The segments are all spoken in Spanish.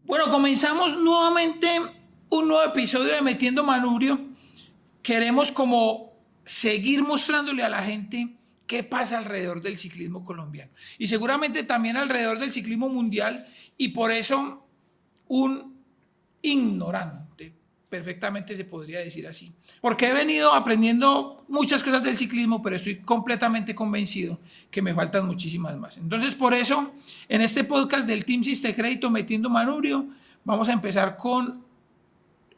Bueno, comenzamos nuevamente un nuevo episodio de Metiendo Manubrio. Queremos como seguir mostrándole a la gente qué pasa alrededor del ciclismo colombiano y seguramente también alrededor del ciclismo mundial, y por eso un ignorante, perfectamente se podría decir así, porque he venido aprendiendo muchas cosas del ciclismo, pero estoy completamente convencido que me faltan muchísimas más. Entonces, por eso, en este podcast del Team Siste Crédito Metiendo Manubrio, vamos a empezar con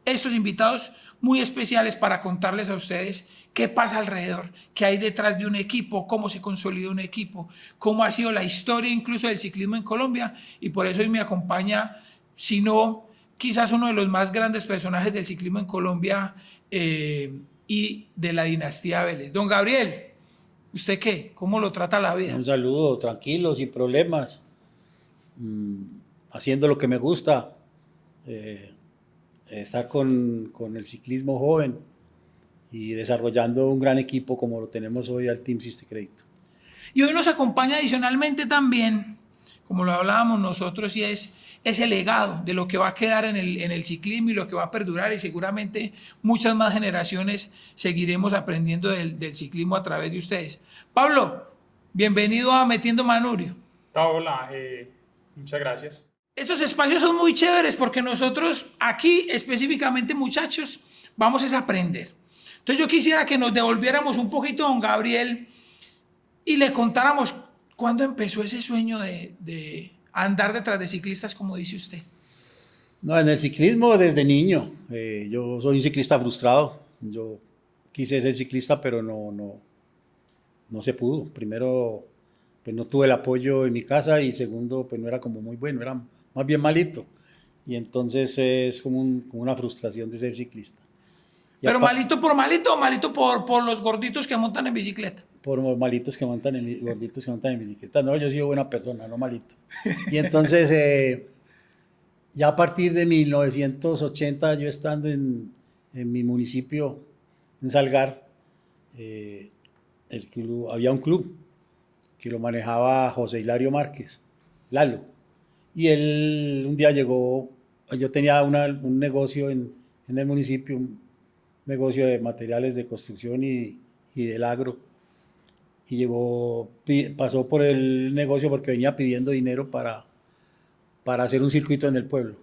estos invitados muy especiales para contarles a ustedes qué pasa alrededor, qué hay detrás de un equipo, cómo se consolida un equipo, cómo ha sido la historia incluso del ciclismo en Colombia. Y por eso hoy me acompaña, si no, quizás uno de los más grandes personajes del ciclismo en Colombia y de la dinastía Vélez. Don Gabriel, ¿usted qué? ¿Cómo lo trata la vida? Un saludo, tranquilo, sin problemas, haciendo lo que me gusta, eh, estar con el ciclismo joven y desarrollando un gran equipo como lo tenemos hoy al Team Siste Crédito. Y hoy nos acompaña adicionalmente también, como lo hablábamos nosotros, y es ese legado de lo que va a quedar en el ciclismo y lo que va a perdurar, y seguramente muchas más generaciones seguiremos aprendiendo del ciclismo a través de ustedes. Pablo, bienvenido a Metiendo Manubrio. Hola, muchas gracias. Estos espacios son muy chéveres porque nosotros aquí específicamente, muchachos, vamos a aprender. Entonces yo quisiera que nos devolviéramos un poquito, don Gabriel, y le contáramos cuándo empezó ese sueño de andar detrás de ciclistas, como dice usted. No, en el ciclismo desde niño, yo soy un ciclista frustrado, yo quise ser ciclista pero no se pudo. Primero, pues no tuve el apoyo en mi casa y segundo, pues no era como muy bueno, era más bien malito. Y entonces es como una frustración de ser ciclista. Pero malito o malito por los gorditos que montan en bicicleta. Por malitos que montan gorditos que montan en bicicleta. No, yo he sido buena persona, no malito. Y entonces, ya a partir de 1980, yo estando en mi municipio, en Salgar, había un club que lo manejaba José Hilario Márquez, Lalo. Y él un día llegó, yo tenía un negocio en el municipio, un negocio de materiales de construcción y del agro. Y llegó, pasó por el negocio porque venía pidiendo dinero para hacer un circuito en el pueblo.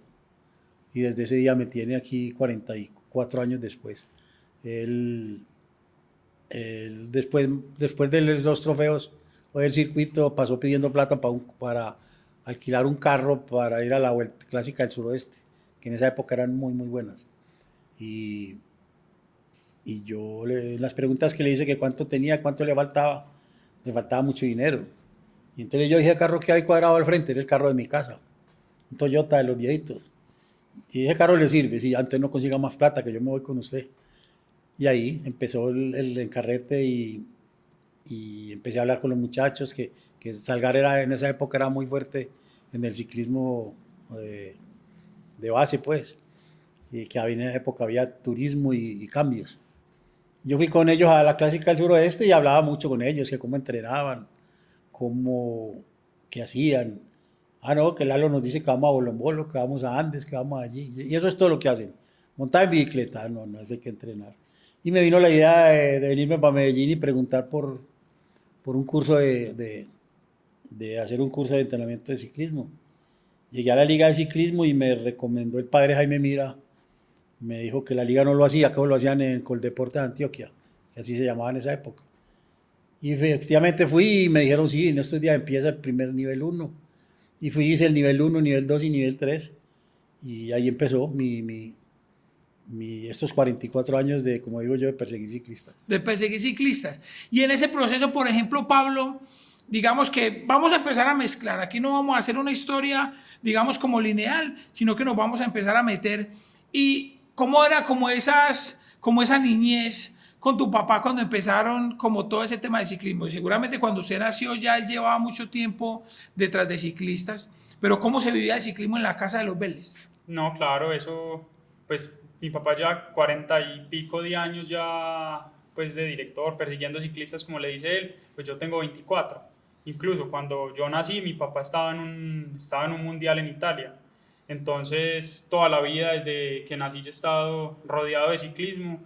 Y desde ese día me tiene aquí 44 años después. Él después de los 2 trofeos o del circuito pasó pidiendo plata para alquilar un carro para ir a la Vuelta Clásica del Suroeste, que en esa época eran muy, muy buenas. Y yo, las preguntas que le hice que cuánto tenía, cuánto le faltaba mucho dinero. Y entonces yo dije, el carro que hay cuadrado al frente era el carro de mi casa, un Toyota de los viejitos. Y ese carro le sirve, si antes no consiga más plata, que yo me voy con usted. Y ahí empezó el encarrete y empecé a hablar con los muchachos, que Salgar en esa época era muy fuerte en el ciclismo de base, pues, y que en esa época había turismo y cambios. Yo fui con ellos a la Clásica del Suroeste y hablaba mucho con ellos, que cómo entrenaban, qué hacían. Ah, no, que Lalo nos dice que vamos a Bolombolo, que vamos a Andes, que vamos allí. Y eso es todo lo que hacen. Montar en bicicleta, no hay que entrenar. Y me vino la idea de venirme para Medellín y preguntar por un curso de hacer un curso de entrenamiento de ciclismo. Llegué a la Liga de Ciclismo y me recomendó el padre Jaime Mira. Me dijo que la liga no lo hacía, que lo hacían en Coldeportes de Antioquia, que así se llamaba en esa época. Y efectivamente fui y me dijeron, sí, en estos días empieza el primer nivel 1. Y fui, hice el nivel 1, nivel 2 y nivel 3. Y ahí empezó estos 44 años de, como digo yo, de perseguir ciclistas. De perseguir ciclistas. Y en ese proceso, por ejemplo, Pablo, digamos que vamos a empezar a mezclar. Aquí no vamos a hacer una historia, digamos, como lineal, sino que nos vamos a empezar a meter. ¿Y cómo era como esa niñez con tu papá cuando empezaron como todo ese tema de ciclismo? Y seguramente cuando usted nació ya él llevaba mucho tiempo detrás de ciclistas, pero ¿cómo se vivía el ciclismo en la casa de los Vélez? No, claro, eso, pues mi papá ya 40 y pico de años ya, pues de director, persiguiendo ciclistas, como le dice él, pues yo tengo 24. Incluso cuando yo nací, mi papá estaba en un mundial en Italia. Entonces, toda la vida, desde que nací, ya he estado rodeado de ciclismo.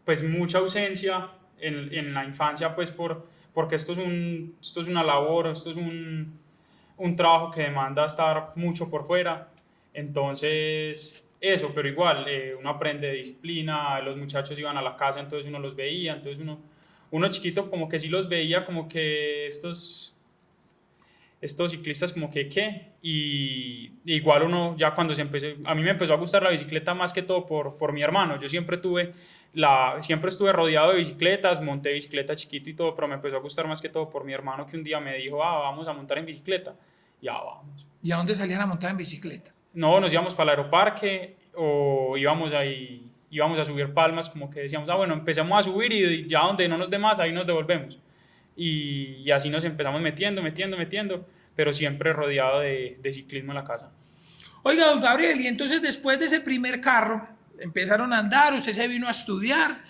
Pues mucha ausencia en la infancia, pues porque esto es una labor, esto es un trabajo que demanda estar mucho por fuera. Entonces, eso, pero igual, uno aprende disciplina, los muchachos iban a la casa, entonces uno los veía, entonces uno chiquito como que sí los veía, como que estos ciclistas como que qué, y igual uno ya cuando a mí me empezó a gustar la bicicleta más que todo por mi hermano. Yo siempre estuve rodeado de bicicletas, monté bicicleta chiquito y todo, pero me empezó a gustar más que todo por mi hermano, que un día me dijo, vamos a montar en bicicleta, ya vamos. ¿Y a dónde salían a montar en bicicleta? No, nos íbamos para el aeroparque o íbamos a subir palmas, como que decíamos, bueno, empecemos a subir y ya donde no nos dé más, ahí nos devolvemos. Y así nos empezamos metiendo, pero siempre rodeado de ciclismo en la casa. Oiga, don Gabriel, y entonces después de ese primer carro, empezaron a andar, usted se vino a estudiar,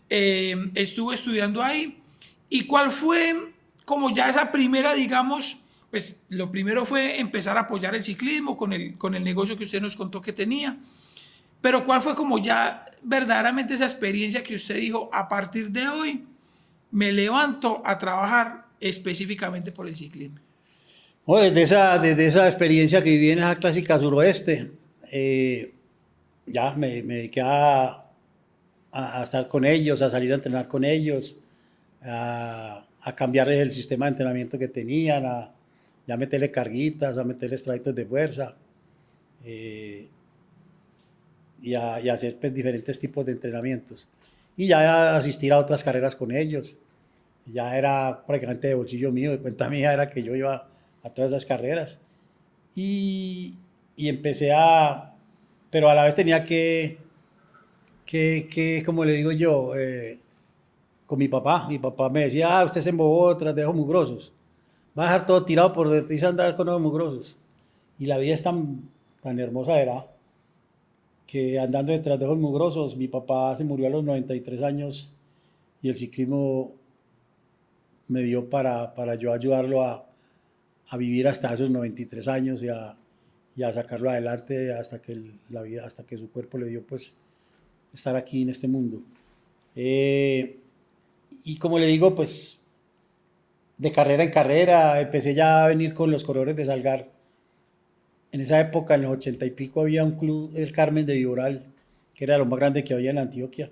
estuvo estudiando ahí, ¿y cuál fue como ya esa primera, digamos, pues lo primero fue empezar a apoyar el ciclismo con el negocio que usted nos contó que tenía, pero cuál fue como ya verdaderamente esa experiencia que usted dijo, a partir de hoy me levanto a trabajar específicamente por el ciclismo? Bueno, desde esa experiencia que viví en esa clásica suroeste, ya me dediqué a estar con ellos, a salir a entrenar con ellos, a cambiarles el sistema de entrenamiento que tenían, a meterle carguitas, a meterle extractos de fuerza, y a hacer pues, diferentes tipos de entrenamientos. Y ya asistir a otras carreras con ellos. Ya era prácticamente de bolsillo mío, de cuenta mía, era que yo iba a todas esas carreras. Y empecé pero a la vez tenía que como le digo yo, con mi papá. Mi papá me decía, usted se embobó tras de ojos mugrosos. Va a dejar todo tirado por detrás y andar con ojos mugrosos. Y la vida es tan hermosa, era que andando detrás de ojos mugrosos, mi papá se murió a los 93 años y el ciclismo me dio para yo ayudarlo a vivir hasta esos 93 años y a sacarlo adelante hasta que su cuerpo le dio pues estar aquí en este mundo. Y como le digo, pues de carrera en carrera empecé ya a venir con los corredores de Salgar. En esa época, en los 80 y pico, había un club, el Carmen de Viboral, que era lo más grande que había en Antioquia,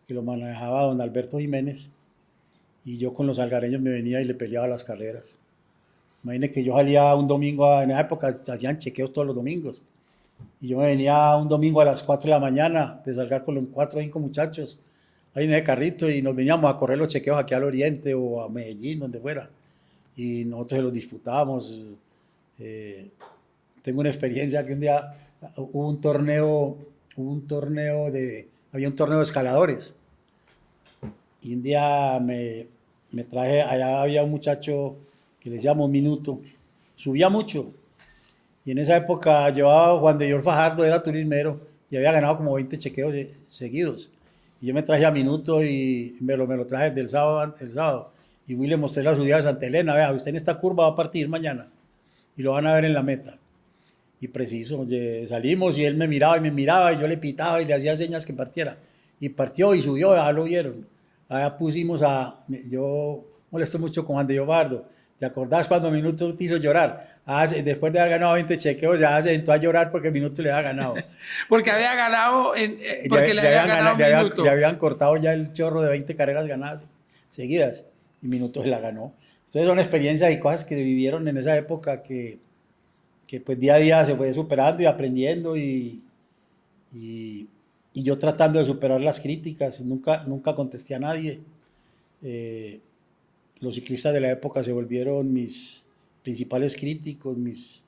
que lo manejaba don Alberto Jiménez, y yo con los salgareños me venía y le peleaba las carreras. Imagínense que yo salía un domingo, en esa época se hacían chequeos todos los domingos, y yo me venía un domingo a las 4 de la mañana de Salgar con los 4 o 5 muchachos, ahí en ese carrito, y nos veníamos a correr los chequeos aquí al Oriente o a Medellín, donde fuera, y nosotros se los disputábamos. Tengo una experiencia que un día había un torneo de escaladores, y un día me traje, allá había un muchacho que le decíamos Minuto, subía mucho, y en esa época llevaba Juan de Dios Fajardo, era turismero, y había ganado como 20 chequeos seguidos, y yo me traje a Minuto y me lo traje el sábado, y Will le mostré la subida de Santa Elena, vea, usted en esta curva va a partir mañana, y lo van a ver en la meta. Y preciso, salimos y él me miraba y yo le pitaba y le hacía señas que partiera. Y partió y subió, ya lo vieron. Allá pusimos yo molesto mucho con Juan de Llobardo. ¿Te acordás cuando Minuto te hizo llorar? Después de haber ganado 20 chequeos, ya se sentó a llorar porque Minuto le había ganado. Porque había ganado, porque le había ganado Minuto. Le habían cortado ya el chorro de 20 carreras ganadas seguidas y Minuto se la ganó. Entonces son experiencias y cosas que vivieron en esa época que pues día a día se fue superando y aprendiendo y yo tratando de superar las críticas, nunca contesté a nadie. Los ciclistas de la época se volvieron mis principales críticos, mis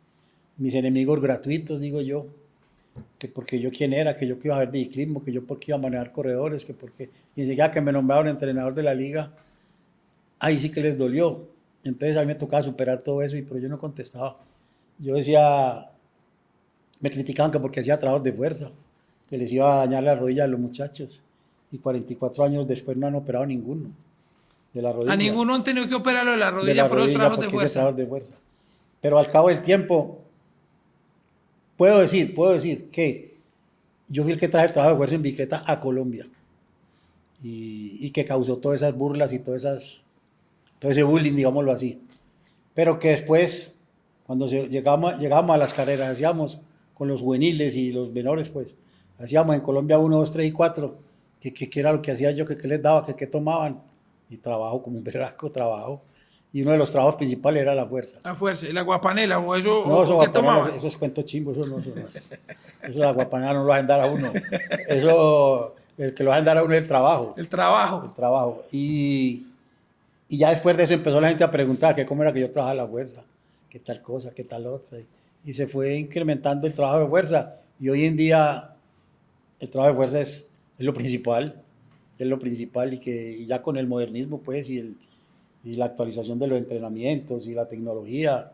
enemigos gratuitos, digo yo, que porque yo quién era, que yo que iba a ver de ciclismo, que yo porque iba a manejar corredores, que porque, y enseguida que me nombraron entrenador de la liga, ahí sí que les dolió. Entonces a mí me tocaba superar todo eso, pero yo no contestaba. Yo decía, me criticaban que porque hacía trabajos de fuerza, que les iba a dañar la rodilla a los muchachos. Y 44 años después no han operado ninguno de la rodilla. A ninguno han tenido que operarlo de la rodilla por los trabajos de fuerza. Trabajos de fuerza. Pero al cabo del tiempo, puedo decir que yo fui el que traje el trabajo de fuerza en bicicleta a Colombia y que causó todas esas burlas y todo ese bullying, digámoslo así. Pero que después, cuando llegábamos a las carreras, hacíamos con los juveniles y los menores, pues, hacíamos en Colombia 1, 2, 3 y 4, que era lo que hacía yo, que les daba, que tomaban, y trabajo como un berraco, trabajo. Y uno de los trabajos principales era la fuerza. La fuerza, la guapanela o eso, No, eso, o qué tomaban. eso es cuento chimbo, eso la guapanela no lo hacen dar a uno. Eso, el que lo hacen dar a uno es el trabajo. El trabajo. El trabajo. Y ya después de eso empezó la gente a preguntar que cómo era que yo trabajaba la fuerza, qué tal cosa, qué tal otra. Y se fue incrementando el trabajo de fuerza. Y hoy en día el trabajo de fuerza es lo principal. Es lo principal y ya con el modernismo, pues, y la actualización de los entrenamientos y la tecnología,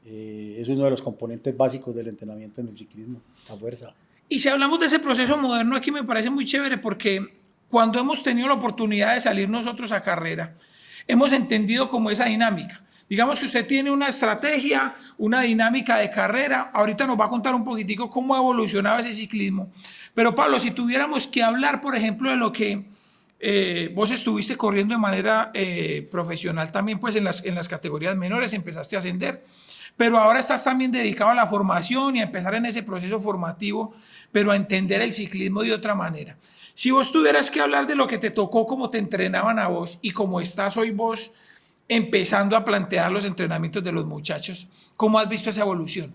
es uno de los componentes básicos del entrenamiento en el ciclismo, la fuerza. Y si hablamos de ese proceso moderno, aquí me parece muy chévere porque cuando hemos tenido la oportunidad de salir nosotros a carrera, hemos entendido como esa dinámica. Digamos que usted tiene una estrategia, una dinámica de carrera. Ahorita nos va a contar un poquitico cómo ha evolucionado ese ciclismo. Pero Pablo, si tuviéramos que hablar, por ejemplo, de lo que vos estuviste corriendo de manera profesional también, pues en las categorías menores empezaste a ascender, pero ahora estás también dedicado a la formación y a empezar en ese proceso formativo, pero a entender el ciclismo de otra manera. Si vos tuvieras que hablar de lo que te tocó, cómo te entrenaban a vos y cómo estás hoy vos empezando a plantear los entrenamientos de los muchachos, ¿cómo has visto esa evolución?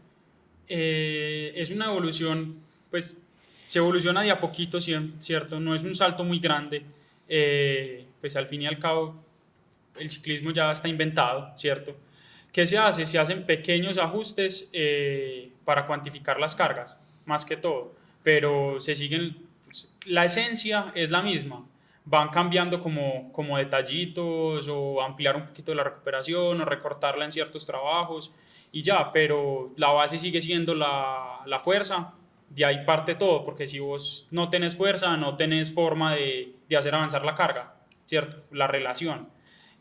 Es una evolución, pues se evoluciona de a poquito, ¿cierto? No es un salto muy grande. Pues al fin y al cabo el ciclismo ya está inventado, ¿cierto? ¿Qué se hace? Se hacen pequeños ajustes para cuantificar las cargas, más que todo, pero se siguen, pues, la esencia es la misma, van cambiando como detallitos o ampliar un poquito la recuperación o recortarla en ciertos trabajos y ya, pero la base sigue siendo la fuerza. De ahí parte todo, porque si vos no tenés fuerza, no tenés forma de hacer avanzar la carga, ¿cierto? La relación.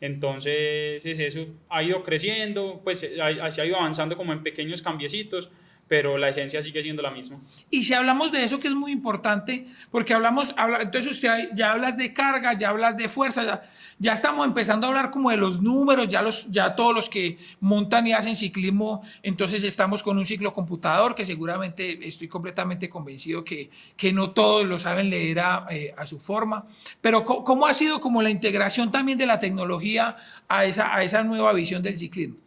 Entonces, eso ha ido creciendo, pues se ha ido avanzando como en pequeños cambiecitos, pero la esencia sigue siendo la misma. Y si hablamos de eso, que es muy importante, porque entonces usted ya hablas de carga, ya hablas de fuerza, ya estamos empezando a hablar como de los números, ya todos los que montan y hacen ciclismo, entonces estamos con un ciclocomputador que seguramente estoy completamente convencido que no todos lo saben leer a su forma, pero ¿cómo ha sido como la integración también de la tecnología a esa nueva visión del ciclismo?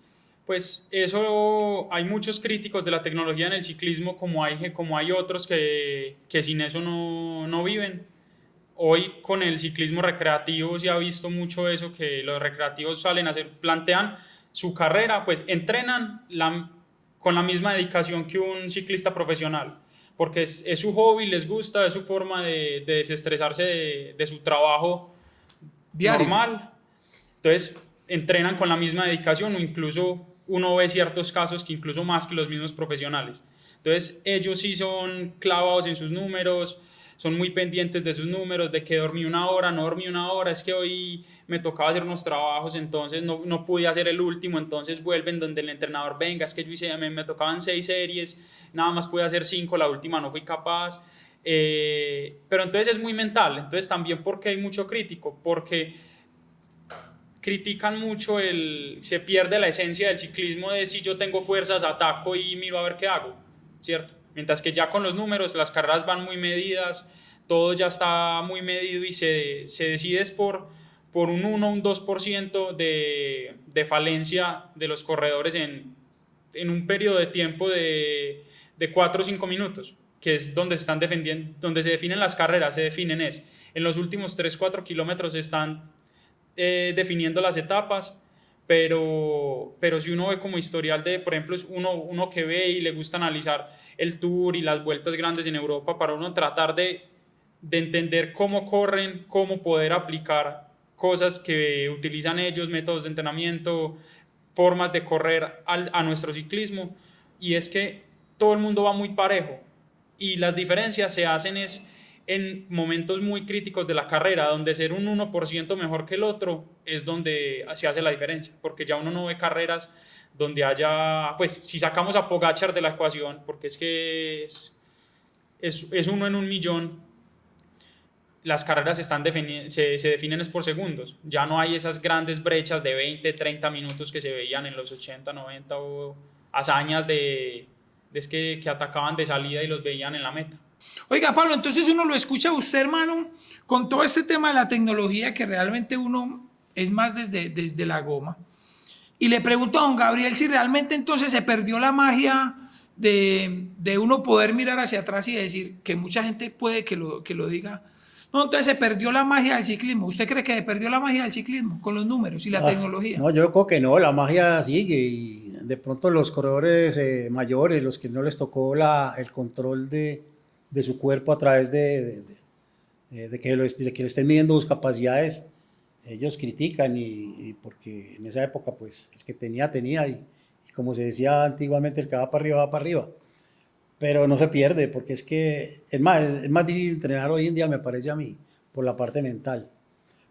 Pues eso, hay muchos críticos de la tecnología en el ciclismo, como hay otros que sin eso no viven. Hoy con el ciclismo recreativo se ha visto mucho eso, que los recreativos plantean su carrera, pues entrenan con la misma dedicación que un ciclista profesional, porque es su hobby, les gusta, es su forma de desestresarse de su trabajo Diario. normal. Entonces entrenan con la misma dedicación o incluso uno ve ciertos casos que incluso más que los mismos profesionales. Entonces ellos sí son clavados en sus números, son muy pendientes de sus números, de que dormí una hora, no dormí una hora, es que hoy me tocaba hacer unos trabajos, entonces no pude hacer el último, entonces vuelven donde el entrenador, venga, es que yo hice, me tocaban 6 series, nada más pude hacer 5, la última no fui capaz. Pero entonces es muy mental, entonces también porque hay mucho crítico, porque critican mucho se pierde la esencia del ciclismo de si yo tengo fuerzas, ataco y miro a ver qué hago, ¿cierto? Mientras que ya con los números las carreras van muy medidas, todo ya está muy medido y se decide por un 1 o un 2% de falencia de los corredores en un periodo de tiempo de 4 o 5 minutos, que es donde se definen las carreras, en los últimos 3-4 kilómetros están definiendo las etapas, pero si uno ve como historial por ejemplo, es uno que ve y le gusta analizar el Tour y las vueltas grandes en Europa, para uno tratar de entender cómo corren, cómo poder aplicar cosas que utilizan ellos, métodos de entrenamiento, formas de correr a nuestro ciclismo, y es que todo el mundo va muy parejo, y las diferencias se hacen en momentos muy críticos de la carrera, donde ser un 1% mejor que el otro es donde se hace la diferencia, porque ya uno no ve carreras donde haya, pues si sacamos a Pogačar de la ecuación, porque es que es uno en un millón, las carreras se definen es por segundos, ya no hay esas grandes brechas de 20, 30 minutos que se veían en los 80, 90 o hazañas es que atacaban de salida y los veían en la meta. Oiga, Pablo, entonces uno lo escucha a usted, hermano, con todo este tema de la tecnología que realmente uno es más desde la goma. Y le pregunto a don Gabriel si realmente entonces se perdió la magia de uno poder mirar hacia atrás y decir que mucha gente puede que lo diga. No, entonces se perdió la magia del ciclismo. ¿Usted cree que se perdió la magia del ciclismo con los números y la tecnología? No, yo creo que no, la magia sigue y de pronto los corredores mayores, los que no les tocó el control de su cuerpo a través de que le estén midiendo sus capacidades, ellos critican y porque en esa época pues el que tenía y como se decía antiguamente, el que va para arriba, pero no se pierde porque es más difícil entrenar hoy en día, me parece a mí, por la parte mental,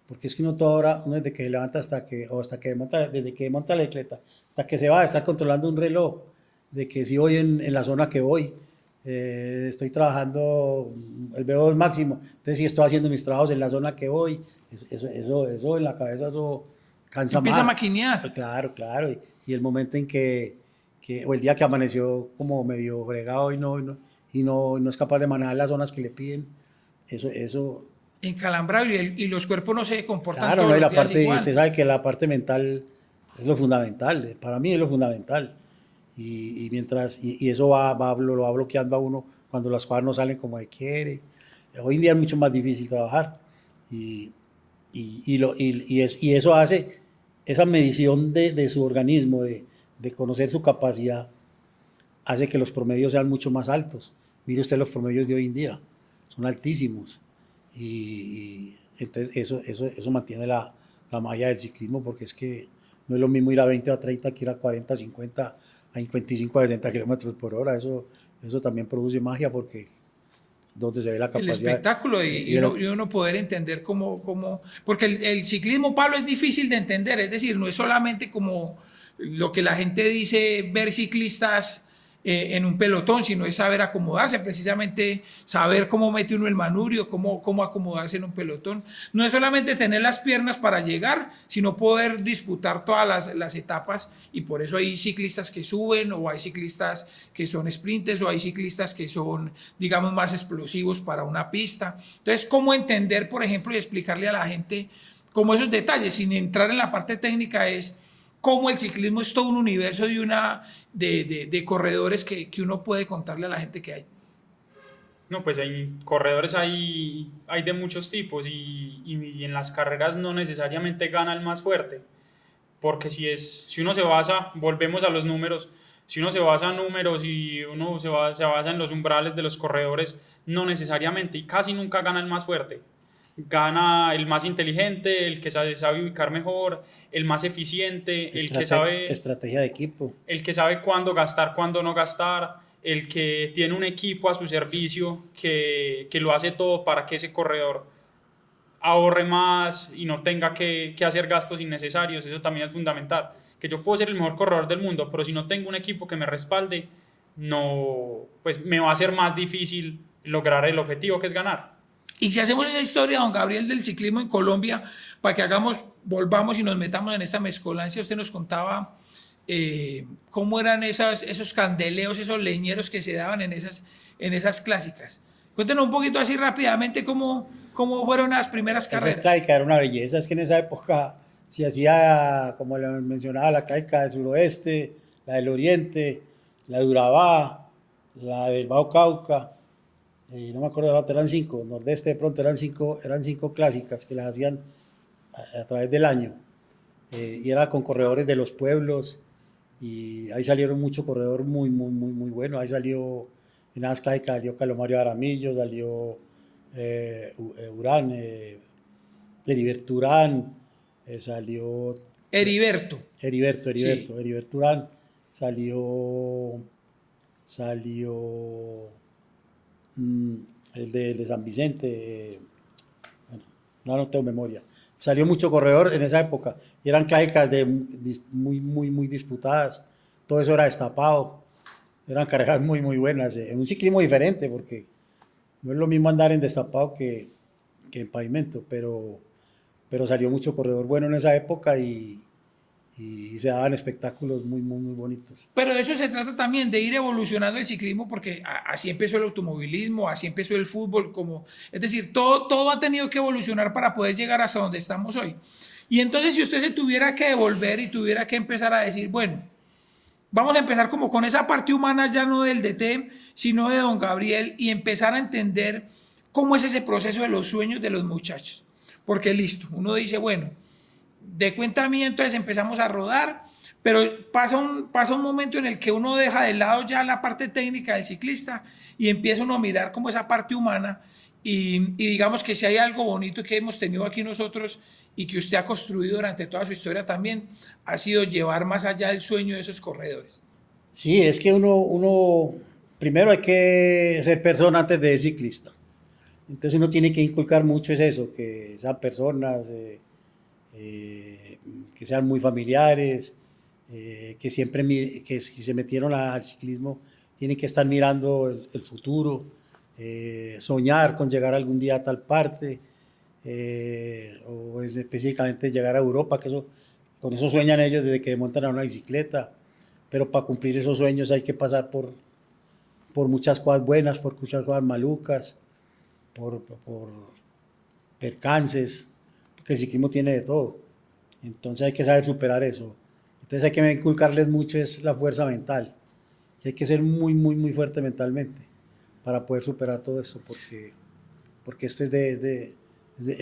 porque es que uno toda hora, uno desde que se levanta desde que monta la bicicleta, hasta que se va a estar controlando un reloj, de que si voy en la zona que voy, estoy trabajando el VO2 máximo, entonces si estoy haciendo mis trabajos en la zona que voy, eso en la cabeza eso cansa empieza más. a maquinear. Claro, y el momento en o el día que amaneció como medio bregado y no es capaz de manejar las zonas que le piden, eso Encalambrado y los cuerpos no se comportan claro, todos no, y los la días parte, igual. usted sabe que la parte mental es lo fundamental, para mí es lo fundamental. Y eso lo va bloqueando a uno cuando las cosas no salen como él quiere. Hoy en día es mucho más difícil trabajar y eso hace, esa medición de su organismo, de conocer su capacidad, hace que los promedios sean mucho más altos. Mire usted los promedios de hoy en día, son altísimos y entonces eso mantiene la magia del ciclismo, porque es que no es lo mismo ir a 20 o a 30 que ir a 40, 50, a 55 a 60 kilómetros por hora. Eso también produce magia porque donde se ve la capacidad. El espectáculo y uno poder entender cómo porque el ciclismo, Pablo, es difícil de entender, es decir, no es solamente como lo que la gente dice, ver ciclistas en un pelotón, sino es saber acomodarse, precisamente saber cómo mete uno el manubrio, cómo acomodarse en un pelotón. No es solamente tener las piernas para llegar, sino poder disputar todas las etapas, y por eso hay ciclistas que suben, o hay ciclistas que son sprinters, o hay ciclistas que son, digamos, más explosivos para una pista. Entonces, ¿cómo entender, por ejemplo, y explicarle a la gente cómo esos detalles, sin entrar en la parte técnica, es cómo el ciclismo es todo un universo de corredores que uno puede contarle a la gente que hay? No, pues hay corredores hay de muchos tipos y en las carreras no necesariamente gana el más fuerte, porque si uno se basa, volvemos a los números, si uno se basa en números y uno se basa en los umbrales de los corredores, no necesariamente y casi nunca gana el más fuerte. Gana el más inteligente, el que sabe ubicar mejor, el más eficiente, el que sabe estrategia de equipo, el que sabe cuándo gastar, cuándo no gastar, el que tiene un equipo a su servicio que lo hace todo para que ese corredor ahorre más y no tenga que hacer gastos innecesarios. Eso también es fundamental. Que yo puedo ser el mejor corredor del mundo, pero si no tengo un equipo que me respalde, no, pues me va a ser más difícil lograr el objetivo, que es ganar. Y si hacemos esa historia, don Gabriel, del ciclismo en Colombia, para que volvamos y nos metamos en esta mezcolancia, usted nos contaba cómo eran esos candeleos, esos leñeros que se daban en esas clásicas. Cuéntenos un poquito así rápidamente cómo fueron las primeras carreras. Esa clásica era una belleza, es que en esa época se hacía, como le mencionaba, la clásica del suroeste, la del oriente, la de Urabá, la del Bajo Cauca, no me acuerdo de la otra, eran 5, nordeste de pronto eran cinco clásicas que las hacían a través del año, y era con corredores de los pueblos, y ahí salieron muchos corredores muy buenos. Ahí salió, en las clásicas salió Carlos Mario Aramillo, salió Urán, Heriberto Urán, salió Heriberto sí. Heriberto Urán, salió el de San Vicente, bueno, no tengo memoria. Salió mucho corredor en esa época y eran clásicas muy disputadas. todo eso era destapado, eran carreras muy, muy buenas, un ciclismo diferente, porque no es lo mismo andar en destapado que en pavimento, pero salió mucho corredor bueno en esa época y se daban espectáculos muy, muy, muy bonitos. Pero de eso se trata también, de ir evolucionando el ciclismo, porque así empezó el automovilismo, así empezó el fútbol, es decir, todo ha tenido que evolucionar para poder llegar hasta donde estamos hoy. Y entonces, si usted se tuviera que devolver y tuviera que empezar a decir, bueno, vamos a empezar como con esa parte humana, ya no del DT, sino de don Gabriel, y empezar a entender cómo es ese proceso de los sueños de los muchachos. Porque listo, uno dice, bueno, de cuenta mía, entonces empezamos a rodar, pero pasa un momento en el que uno deja de lado ya la parte técnica del ciclista y empieza uno a mirar como esa parte humana y digamos que si hay algo bonito que hemos tenido aquí nosotros y que usted ha construido durante toda su historia también, ha sido llevar más allá del sueño de esos corredores. Sí, es que uno primero hay que ser persona antes de ser ciclista. Entonces uno tiene que inculcar mucho es eso, que sean personas, que sean muy familiares, que siempre que si se metieron al ciclismo tienen que estar mirando el futuro, soñar con llegar algún día a tal parte, o específicamente llegar a Europa, que eso, con eso sueñan ellos desde que montan a una bicicleta, pero para cumplir esos sueños hay que pasar por muchas cosas buenas, por muchas cosas malucas, por percances, porque el ciclismo tiene de todo. Entonces hay que saber superar eso. Entonces hay que inculcarles mucho es la fuerza mental. Hay que ser muy, muy, muy fuerte mentalmente para poder superar todo esto, porque esto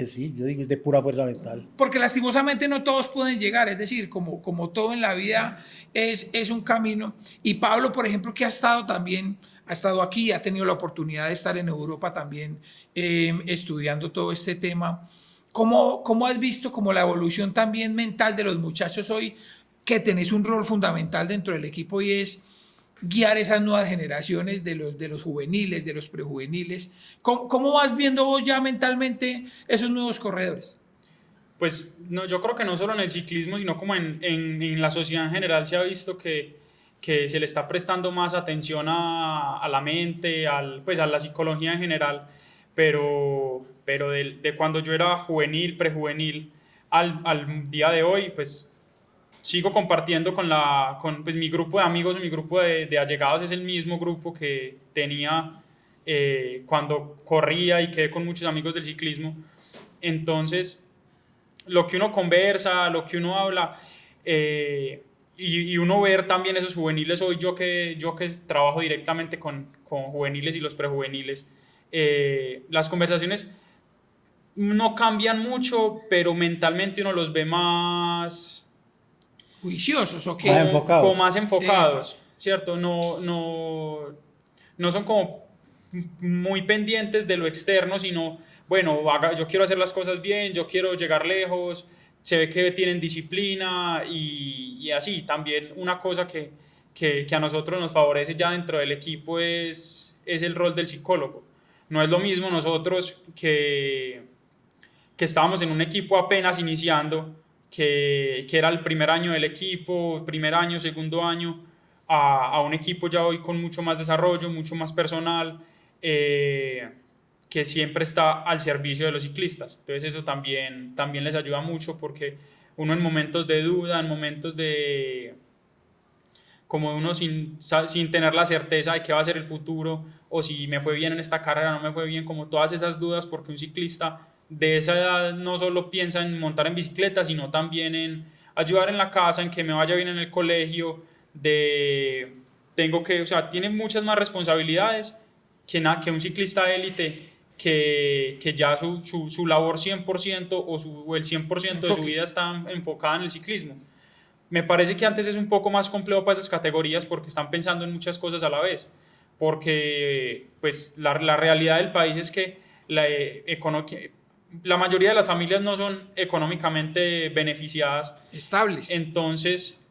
sí, yo digo, es de pura fuerza mental. Porque lastimosamente no todos pueden llegar, es decir, como todo en la vida es un camino. Y Pablo, por ejemplo, que ha estado también, ha estado aquí, ha tenido la oportunidad de estar en Europa también estudiando todo este tema. ¿Cómo has visto como la evolución también mental de los muchachos hoy, que tenés un rol fundamental dentro del equipo y es guiar esas nuevas generaciones de los juveniles, de los prejuveniles? ¿Cómo vas viendo vos ya mentalmente esos nuevos corredores? Pues no, yo creo que no solo en el ciclismo, sino como en la sociedad en general se ha visto que se le está prestando más atención a la mente, pues a la psicología en general, pero de cuando yo era juvenil, prejuvenil, al día de hoy, pues sigo compartiendo con pues, mi grupo de amigos, mi grupo de allegados es el mismo grupo que tenía cuando corría y quedé con muchos amigos del ciclismo. Entonces, lo que uno conversa, lo que uno habla, y uno ver también esos juveniles, hoy yo que trabajo directamente con juveniles y los prejuveniles, las conversaciones no cambian mucho, pero mentalmente uno los ve más ¿Juiciosos o qué? Más enfocados. como más enfocados, ¿cierto? No son como muy pendientes de lo externo, sino, bueno, yo quiero hacer las cosas bien, yo quiero llegar lejos, se ve que tienen disciplina y así. También una cosa que a nosotros nos favorece ya dentro del equipo es el rol del psicólogo. No es lo mismo nosotros que estábamos en un equipo apenas iniciando, que era el primer año del equipo, primer año, segundo año, a un equipo ya hoy con mucho más desarrollo, mucho más personal, que siempre está al servicio de los ciclistas. Entonces eso también les ayuda mucho, porque uno en momentos de duda, en momentos de como uno sin tener la certeza de qué va a ser el futuro, o si me fue bien en esta carrera, no me fue bien, como todas esas dudas, porque un ciclista de esa edad no solo piensa en montar en bicicleta, sino también en ayudar en la casa, en que me vaya bien en el colegio, o sea, tiene muchas más responsabilidades que un ciclista de élite, que ya su labor 100% o el 100% de su vida está enfocada en el ciclismo. Me parece que antes es un poco más complejo para esas categorías, porque están pensando en muchas cosas a la vez, porque pues la realidad del país es que la mayoría de las familias no son económicamente beneficiadas, estables. Entonces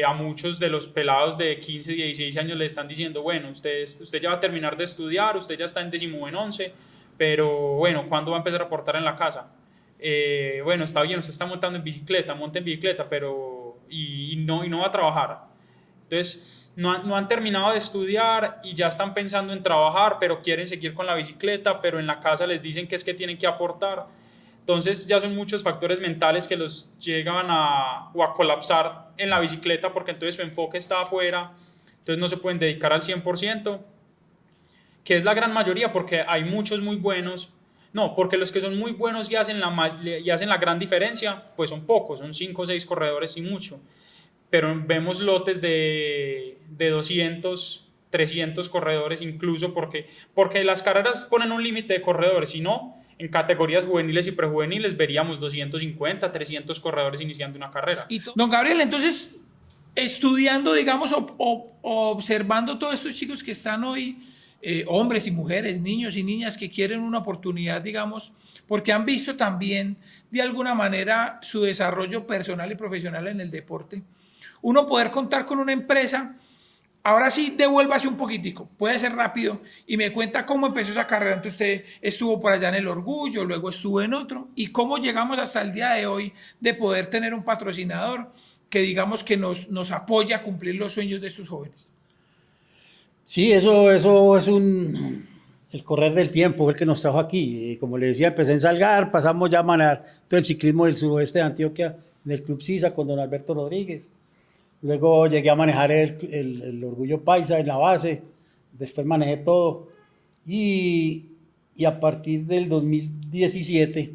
a muchos de los pelados de 15, 16 años le están diciendo, bueno, usted ya va a terminar de estudiar, usted ya está en 10º o en 11, pero bueno, ¿cuándo va a empezar a aportar en la casa? Bueno, está bien, usted está montando en bicicleta, monta en bicicleta, pero y no va a trabajar. Entonces, no han terminado de estudiar y ya están pensando en trabajar, pero quieren seguir con la bicicleta, pero en la casa les dicen que es que tienen que aportar. Entonces ya son muchos factores mentales que los llegan a colapsar en la bicicleta, porque entonces su enfoque está afuera, entonces no se pueden dedicar al 100%, que es la gran mayoría, porque hay muchos muy buenos. No, porque los que son muy buenos y hacen la gran diferencia, pues son pocos, son 5 o 6 corredores y mucho. Pero vemos lotes de 200, 300 corredores incluso, porque las carreras ponen un límite de corredores, si no, en categorías juveniles y prejuveniles veríamos 250, 300 corredores iniciando una carrera. Don Gabriel, entonces, estudiando, digamos, o observando todos estos chicos que están hoy, hombres y mujeres, niños y niñas que quieren una oportunidad, digamos, porque han visto también de alguna manera su desarrollo personal y profesional en el deporte, uno poder contar con una empresa. Ahora sí, devuélvase un poquitico, puede ser rápido, y me cuenta cómo empezó esa carrera. Entonces usted estuvo por allá en el Orgullo, luego estuvo en otro, y cómo llegamos hasta el día de hoy de poder tener un patrocinador que digamos que nos apoya a cumplir los sueños de estos jóvenes. Sí, eso es el correr del tiempo, fue el que nos trajo aquí. Y como le decía, empecé en Salgar, pasamos ya a manejar todo el ciclismo del suroeste de Antioquia, en el Club Sisa con don Alberto Rodríguez. Luego llegué a manejar el Orgullo Paisa en la base, después manejé todo. Y a partir del 2017,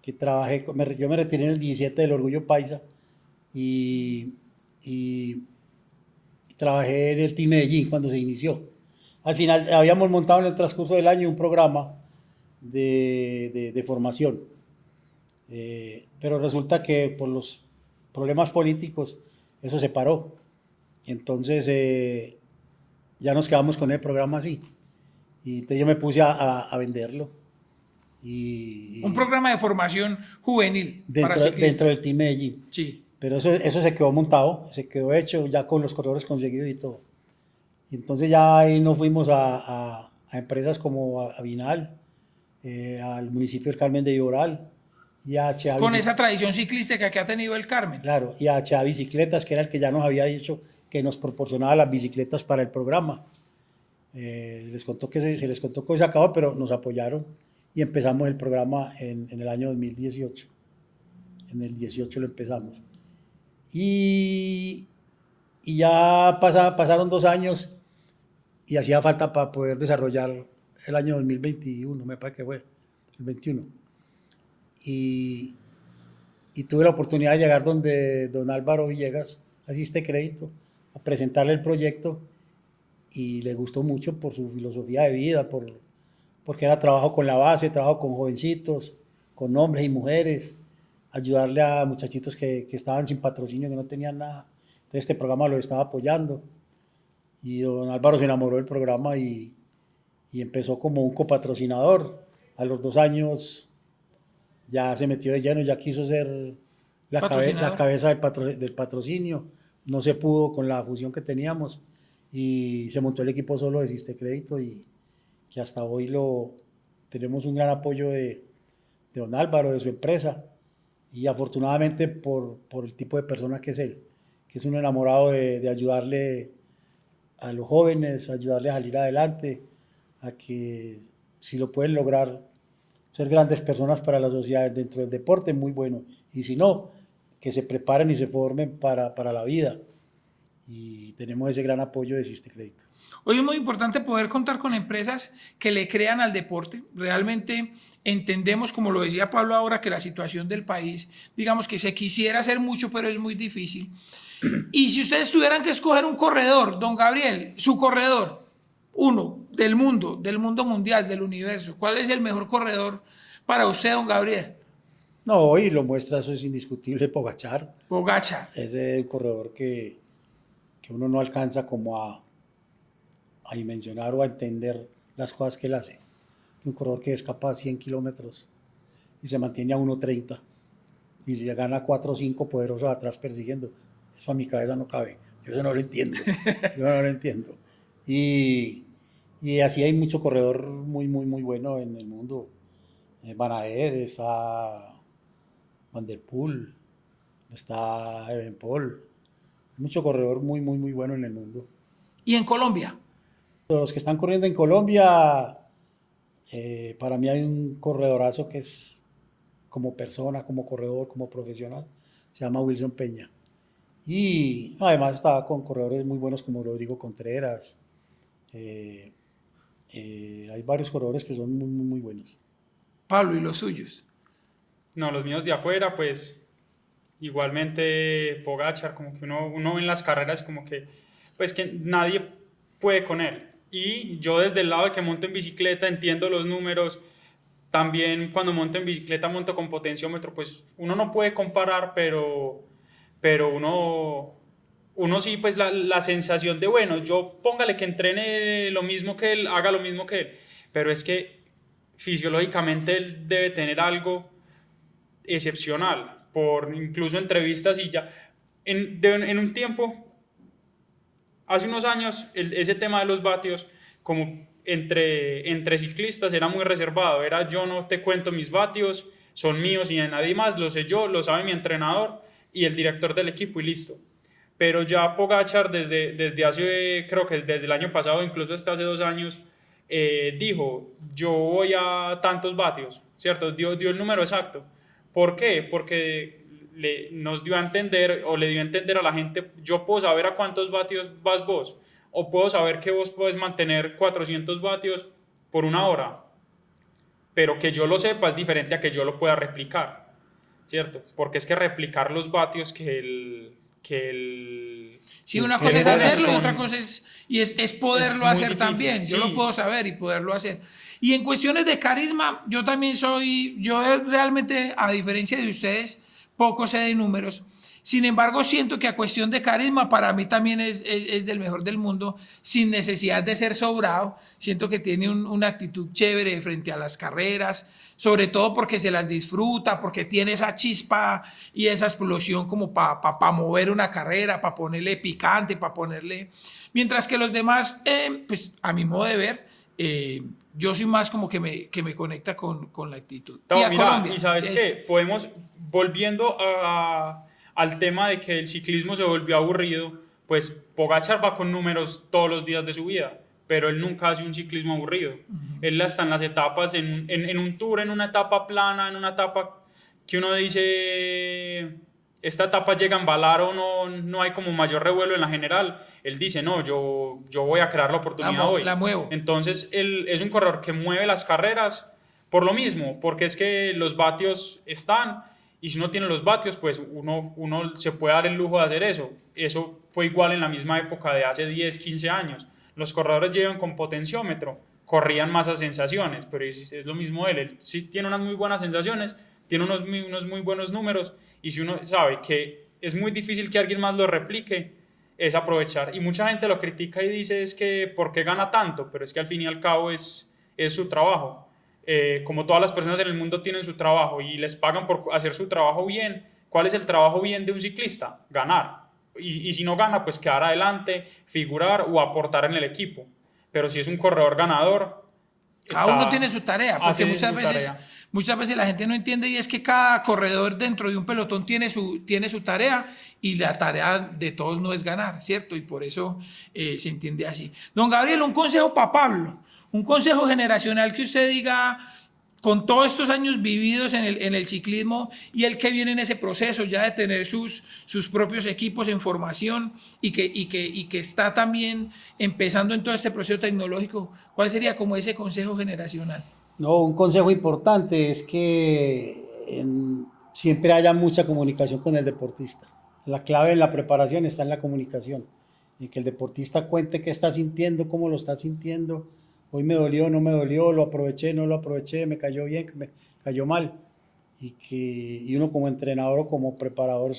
que trabajé, yo me retiré en el 17 del Orgullo Paisa y trabajé en el Team Medellín cuando se inició. Al final habíamos montado en el transcurso del año un programa de formación, pero resulta que por los problemas políticos eso se paró. Entonces ya nos quedamos con el programa así. Y entonces yo me puse a venderlo. Un programa de formación juvenil para ciclistas. Dentro del Team Medellín. Sí. Pero eso se quedó montado, se quedó hecho ya con los corredores conseguidos y todo. Y entonces ya ahí nos fuimos a empresas como a Vinal, al municipio del Carmen de Viboral, y a HA Con esa tradición ciclística que ha tenido el Carmen. Claro, y a HA Bicicletas, que era el que ya nos había dicho que nos proporcionaba las bicicletas para el programa. Se les contó que se acabó, pero nos apoyaron y empezamos el programa en el año 2018. En el 18 lo empezamos. Y ya pasaron 2 años y hacía falta para poder desarrollar el año 2021, me parece que fue, el 21. Y tuve la oportunidad de llegar donde don Álvaro Villegas, Asiste Crédito, a presentarle el proyecto y le gustó mucho por su filosofía de vida, porque era trabajo con la base, trabajo con jovencitos, con hombres y mujeres, ayudarle a muchachitos que estaban sin patrocinio, que no tenían nada. Entonces este programa lo estaba apoyando y don Álvaro se enamoró del programa y empezó como un copatrocinador. A los 2 años ya se metió de lleno, ya quiso ser la cabeza del patrocinio. No se pudo con la fusión que teníamos y se montó el equipo solo de Asiste Crédito y que hasta hoy tenemos un gran apoyo de don Álvaro, de su empresa. Y afortunadamente por el tipo de persona que es él, que es un enamorado de ayudarle a los jóvenes, ayudarle a salir adelante, a que si lo pueden lograr ser grandes personas para la sociedad dentro del deporte, muy bueno. Y si no, que se preparen y se formen para la vida. Y tenemos ese gran apoyo de Asiste Crédito. Hoy es muy importante poder contar con empresas que le crean al deporte. Realmente entendemos, como lo decía Pablo ahora, que la situación del país, digamos que se quisiera hacer mucho, pero es muy difícil. Y si ustedes tuvieran que escoger un corredor, don Gabriel, su corredor, uno del mundo mundial, del universo, ¿cuál es el mejor corredor para usted, don Gabriel? No, hoy lo muestra, eso es indiscutible, Pogačar. Pogačar. Es el corredor que uno no alcanza como a dimensionar o a entender las cosas que él hace. Un corredor que escapa a 100 kilómetros y se mantiene a 1.30 y le gana 4 o 5 poderosos atrás persiguiendo. Eso a mi cabeza no cabe. Yo eso no lo entiendo. Yo no lo entiendo. Y así hay mucho corredor muy, muy, muy bueno en el mundo. Van Aert, está Van der Poel, está Evenepoel, Mucho corredor muy, muy, muy bueno en el mundo. ¿Y en Colombia? Los que están corriendo en Colombia, para mí hay un corredorazo que es como persona, como corredor, como profesional, se llama Wilson Peña. Y además estaba con corredores muy buenos como Rodrigo Contreras. eh, Hay varios corredores que son muy, muy, muy buenos. Pablo, ¿y los suyos? No, los míos de afuera, pues igualmente Pogacar, como que uno en las carreras como que, pues que nadie puede con él. Y yo desde el lado de que monto en bicicleta entiendo los números, también cuando monto en bicicleta monto con potenciómetro, pues uno no puede comparar, pero uno sí, pues la sensación de, bueno, yo póngale que entrene lo mismo que él, haga lo mismo que él, pero es que fisiológicamente él debe tener algo excepcional, por incluso entrevistas y ya, en un tiempo, hace unos años, ese tema de los vatios, como entre ciclistas era muy reservado, era yo no te cuento mis vatios, son míos y de nadie más, lo sé yo, lo sabe mi entrenador y el director del equipo y listo. Pero ya Pogacar desde hace, creo que desde el año pasado, incluso hasta hace 2 años, dijo, yo voy a tantos vatios, ¿cierto? Dio el número exacto. ¿Por qué? Porque nos dio a entender, o le dio a entender a la gente, yo puedo saber a cuántos vatios vas vos, o puedo saber que vos podés mantener 400 vatios por 1 hora, pero que yo lo sepa es diferente a que yo lo pueda replicar, ¿cierto? Porque es que replicar los vatios Sí, una que cosa es ponen hacerlo y son- otra cosa es poderlo muy hacer difícil, también. Yo lo sí. puedo saber y poderlo hacer. Y en cuestiones de carisma, yo también yo realmente, a diferencia de ustedes, poco sé de números. Sin embargo, siento que a cuestión de carisma, para mí también es del mejor del mundo, sin necesidad de ser sobrado. Siento que tiene una actitud chévere frente a las carreras, sobre todo porque se las disfruta, porque tiene esa chispa y esa explosión como para mover una carrera, para ponerle picante, para ponerle... Mientras que los demás, pues a mi modo de ver, yo soy más como que me conecta con la actitud. Y a Mira, y Colombia, sabes qué, podemos, volviendo al tema de que el ciclismo se volvió aburrido, pues Pogacar va con números todos los días de su vida, pero él nunca hace un ciclismo aburrido. Él está en las etapas, en un tour, en una etapa plana, en una etapa que uno dice, esta etapa llega a embalar o no hay como mayor revuelo en la general. Él dice, no, yo voy a crear la oportunidad hoy. la muevo. Entonces, él es un corredor que mueve las carreras por lo mismo, porque es que los vatios están y si uno tiene los vatios, pues uno se puede dar el lujo de hacer eso. Eso fue igual en la misma época de hace 10, 15 años. Los corredores llevan con potenciómetro, corrían más a sensaciones, pero es lo mismo él sí tiene unas muy buenas sensaciones, tiene unos muy buenos números y si uno sabe que es muy difícil que alguien más lo replique, es aprovechar. Y mucha gente lo critica y dice es que ¿por qué gana tanto? Pero es que al fin y al cabo es su trabajo. Como todas las personas en el mundo tienen su trabajo y les pagan por hacer su trabajo bien, ¿cuál es el trabajo bien de un ciclista? Ganar. Y si no gana, pues quedar adelante, figurar o aportar en el equipo. Pero si es un corredor ganador, Cada uno tiene su tarea, porque hace su tarea. muchas veces la gente no entiende y es que cada corredor dentro de un pelotón tiene su tarea y la tarea de todos no es ganar, ¿cierto? Y por eso se entiende así. Don Gabriel, un consejo para Pablo, un consejo generacional que usted diga con todos estos años vividos en el ciclismo y el que viene en ese proceso ya de tener sus propios equipos en formación y que está también empezando en todo este proceso tecnológico, ¿cuál sería como ese consejo generacional? No, un consejo importante es que siempre haya mucha comunicación con el deportista. La clave en la preparación está en la comunicación, en que el deportista cuente qué está sintiendo, cómo lo está sintiendo. Hoy me dolió, no me dolió, lo aproveché, no lo aproveché, me cayó bien, me cayó mal. Y uno como entrenador o como preparador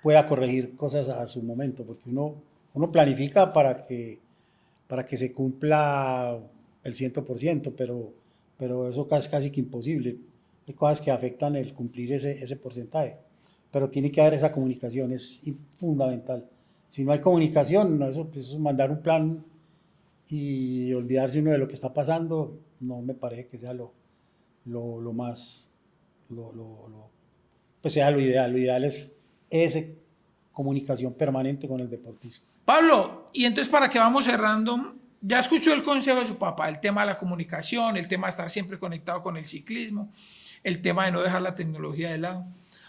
pueda corregir cosas a su momento, porque uno planifica para que se cumpla el 100%, pero eso es casi que imposible. Hay cosas que afectan el cumplir ese porcentaje, pero tiene que haber esa comunicación, es fundamental. Si no hay comunicación, no, eso es mandar un plan y olvidarse uno de lo que está pasando, no me parece que sea lo más, pues sea lo ideal. Lo ideal es ese comunicación permanente con el deportista. Pablo, y entonces para que vamos cerrando, ya escuchó el consejo de su papá, el tema de la comunicación, el tema de estar siempre conectado con el ciclismo, el tema de no dejar la tecnología de lado.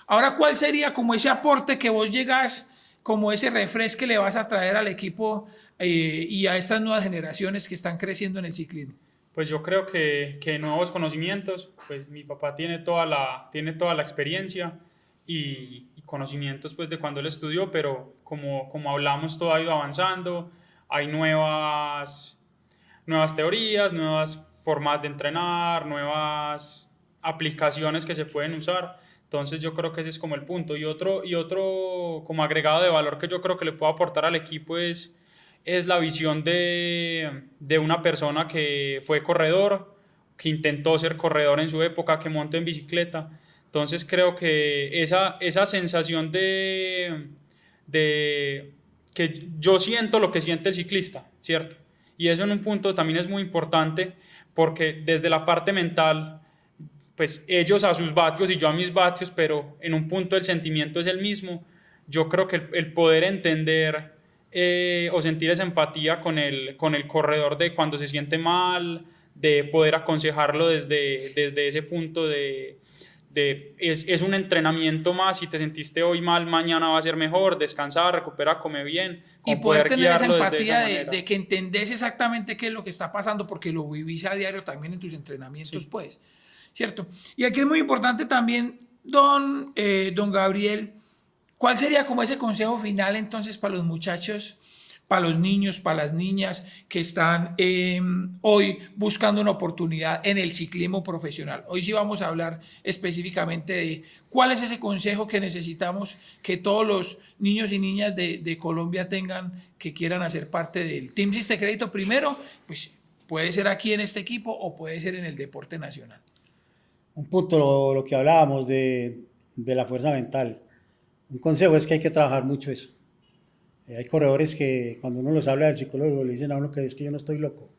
Ahora, ¿cuál sería como ese aporte que vos llegás, como ese refresco que le vas a traer al equipo y a estas nuevas generaciones que están creciendo en el ciclismo? Pues yo creo que nuevos conocimientos, pues mi papá tiene toda la experiencia y conocimientos pues de cuando él estudió, pero como hablamos todo ha ido avanzando, hay nuevas teorías, nuevas formas de entrenar, nuevas aplicaciones que se pueden usar. Entonces yo creo que ese es como el punto. Y otro como agregado de valor que yo creo que le puedo aportar al equipo es la visión de una persona que fue corredor, que intentó ser corredor en su época, que montó en bicicleta. Entonces creo que esa sensación de que yo siento lo que siente el ciclista, ¿cierto? Y eso en un punto también es muy importante porque desde la parte mental, pues ellos a sus vatios y yo a mis vatios, pero en un punto el sentimiento es el mismo. Yo creo que el poder entender o sentir esa empatía con el corredor de cuando se siente mal, de poder aconsejarlo desde ese punto es un entrenamiento más, si te sentiste hoy mal, mañana va a ser mejor, descansar, recupera, come bien. Y poder tener esa guiarlo empatía desde esa de que entendés exactamente qué es lo que está pasando porque lo vivís a diario también en tus entrenamientos, Sí. pues, ¿cierto? Y aquí es muy importante también, don Gabriel, ¿cuál sería como ese consejo final entonces para los muchachos, para los niños, para las niñas que están hoy buscando una oportunidad en el ciclismo profesional? Hoy sí vamos a hablar específicamente de cuál es ese consejo que necesitamos que todos los niños y niñas de Colombia tengan que quieran hacer parte del Team Siste Crédito primero, pues puede ser aquí en este equipo o puede ser en el deporte nacional. Un punto, lo que hablábamos de la fuerza mental. Un consejo es que hay que trabajar mucho eso. Hay corredores que cuando uno los habla del psicólogo le dicen a uno que es que yo no estoy loco,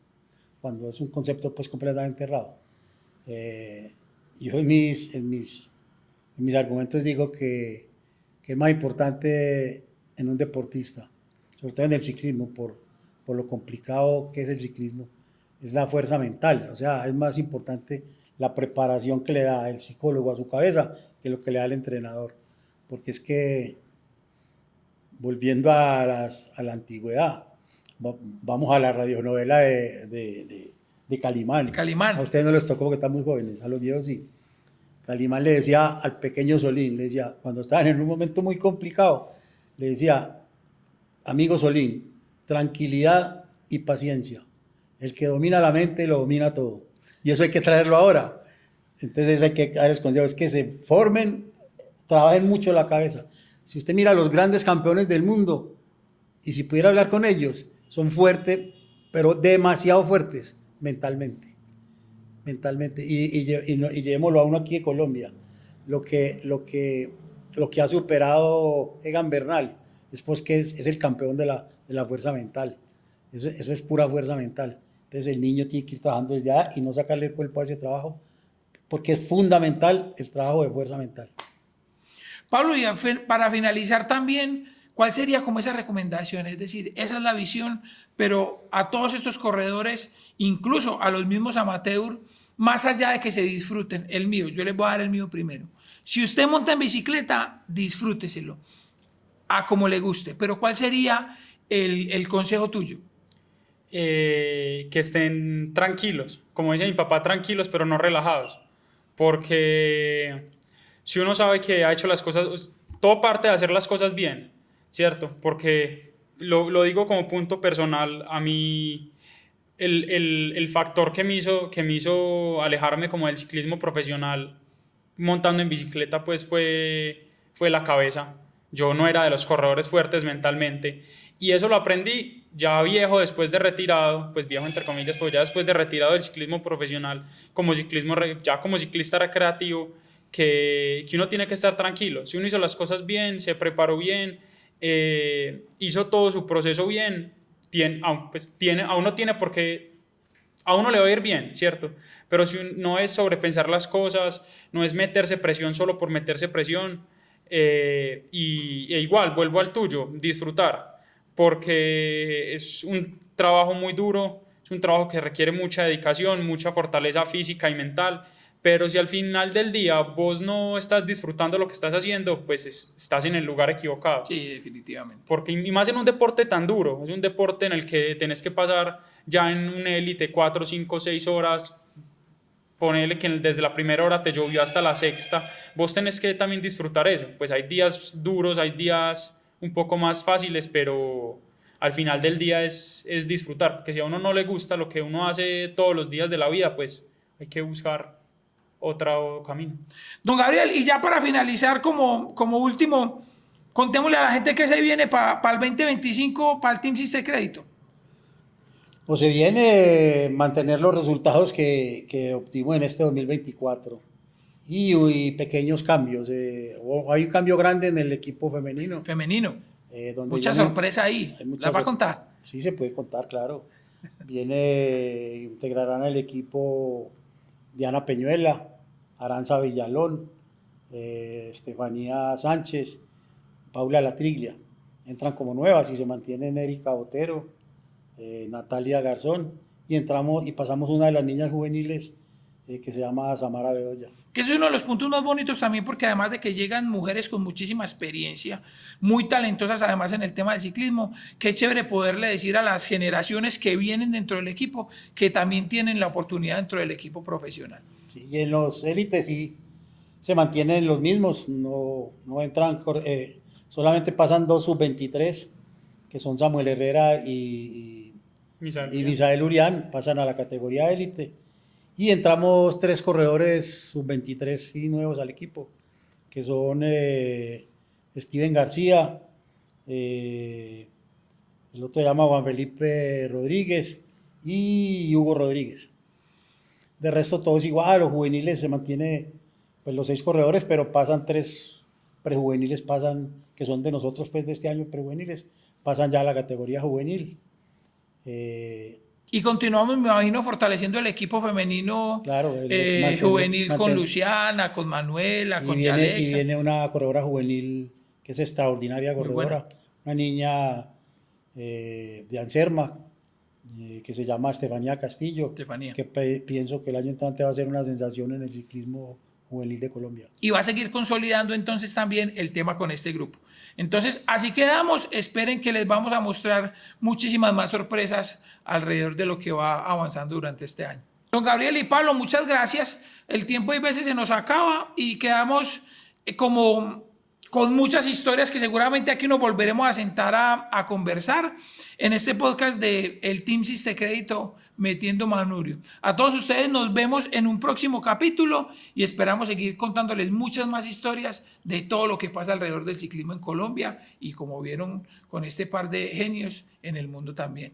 cuando es un concepto pues completamente errado. Yo en mis argumentos digo que es más importante en un deportista, sobre todo en el ciclismo, por lo complicado que es el ciclismo, es la fuerza mental. O sea, es más importante la preparación que le da el psicólogo a su cabeza que lo que le da el entrenador. Porque es que, volviendo a la antigüedad, vamos a la radionovela de Calimán. Calimán. A ustedes no les tocó porque están muy jóvenes, a los viejos sí. Calimán le decía al pequeño Solín, le decía, cuando estaban en un momento muy complicado, le decía, amigo Solín, tranquilidad y paciencia. El que domina la mente lo domina todo. Y eso hay que traerlo ahora. Entonces hay que darles consejos, es que se formen, trabajen mucho la cabeza. Si usted mira a los grandes campeones del mundo, y si pudiera hablar con ellos, son fuertes, pero demasiado fuertes mentalmente. Y llevémoslo a uno aquí de Colombia. Lo que ha superado Egan Bernal es pues que es el campeón de la fuerza mental. Eso es pura fuerza mental. Entonces el niño tiene que ir trabajando desde ya y no sacarle el cuerpo a ese trabajo, porque es fundamental el trabajo de fuerza mental. Pablo, y para finalizar también, ¿cuál sería como esa recomendación? Es decir, esa es la visión, pero a todos estos corredores, incluso a los mismos amateurs, más allá de que se disfruten, el mío, yo les voy a dar el mío primero. Si usted monta en bicicleta, disfrúteselo, a como le guste, pero ¿cuál sería el consejo tuyo? Que estén tranquilos, como dice mi papá, tranquilos pero no relajados, porque si uno sabe que ha hecho las cosas, todo parte de hacer las cosas bien, ¿cierto? Porque lo digo como punto personal, a mí el factor que me hizo alejarme como del ciclismo profesional montando en bicicleta pues fue la cabeza. Yo no era de los corredores fuertes mentalmente y eso lo aprendí ya viejo, después de retirado, pues viejo entre comillas, pues ya después de retirado del ciclismo profesional, ya como ciclista recreativo, que uno tiene que estar tranquilo. Si uno hizo las cosas bien, se preparó bien, hizo todo su proceso bien, a uno le va a ir bien, ¿cierto? Pero si no es sobrepensar las cosas, no es meterse presión solo por meterse presión, e igual, vuelvo al tuyo, disfrutar, porque es un trabajo muy duro, es un trabajo que requiere mucha dedicación, mucha fortaleza física y mental, pero si al final del día vos no estás disfrutando lo que estás haciendo, pues estás en el lugar equivocado. Sí, definitivamente. Porque, y más en un deporte tan duro, es un deporte en el que tenés que pasar ya en un élite 4, 5, 6 horas, ponerle que desde la primera hora te llovió hasta la sexta, vos tenés que también disfrutar eso. Pues hay días duros, hay días un poco más fáciles, pero al final del día es disfrutar, porque si a uno no le gusta lo que uno hace todos los días de la vida, pues hay que buscar otro camino. Don Gabriel, y ya para finalizar, como último, contémosle a la gente que se viene para el 2025 para el Team Siste Crédito. Pues se viene mantener los resultados que obtuvimos en este 2024 y pequeños cambios. Hay un cambio grande en el equipo femenino. Donde Mucha sorpresa ahí. ¿La va a contar? Sí, se puede contar, claro. Integrarán el equipo Diana Peñuela, Aranza Villalón, Estefanía Sánchez, Paula Latriglia. Entran como nuevas y se mantienen Erika Botero, Natalia Garzón, y pasamos una de las niñas juveniles que se llama Samara Bedoya. Que es uno de los puntos más bonitos también, porque además de que llegan mujeres con muchísima experiencia, muy talentosas además en el tema del ciclismo, qué chévere poderle decir a las generaciones que vienen dentro del equipo que también tienen la oportunidad dentro del equipo profesional. Sí, y en los élites sí se mantienen los mismos, no entran, solamente pasan 2 sub-23, que son Samuel Herrera y Misael Urián, pasan a la categoría élite. Y entramos 3 corredores sub-23 y nuevos al equipo, que son Steven García, el otro se llama Juan Felipe Rodríguez y Hugo Rodríguez. De resto todo es igual, los juveniles se mantiene pues, los 6 corredores, pero pasan 3 prejuveniles, que son de nosotros pues, de este año prejuveniles, pasan ya a la categoría juvenil. Y continuamos, me imagino, fortaleciendo el equipo femenino, claro, juvenil con Luciana, con Manuela, con Yalexa. Y viene una corredora juvenil que es extraordinaria corredora, una niña de Anserma, que se llama Estefanía Castillo, que pienso que el año entrante va a ser una sensación en el ciclismo juvenil de Colombia. Y va a seguir consolidando entonces también el tema con este grupo. Entonces, así quedamos. Esperen que les vamos a mostrar muchísimas más sorpresas alrededor de lo que va avanzando durante este año. Don Gabriel y Pablo, muchas gracias. El tiempo a veces se nos acaba y quedamos como con muchas historias que seguramente aquí nos volveremos a sentar a conversar en este podcast de el Team Siste Crédito Metiendo Manubrio. A todos ustedes nos vemos en un próximo capítulo y esperamos seguir contándoles muchas más historias de todo lo que pasa alrededor del ciclismo en Colombia y como vieron con este par de genios en el mundo también.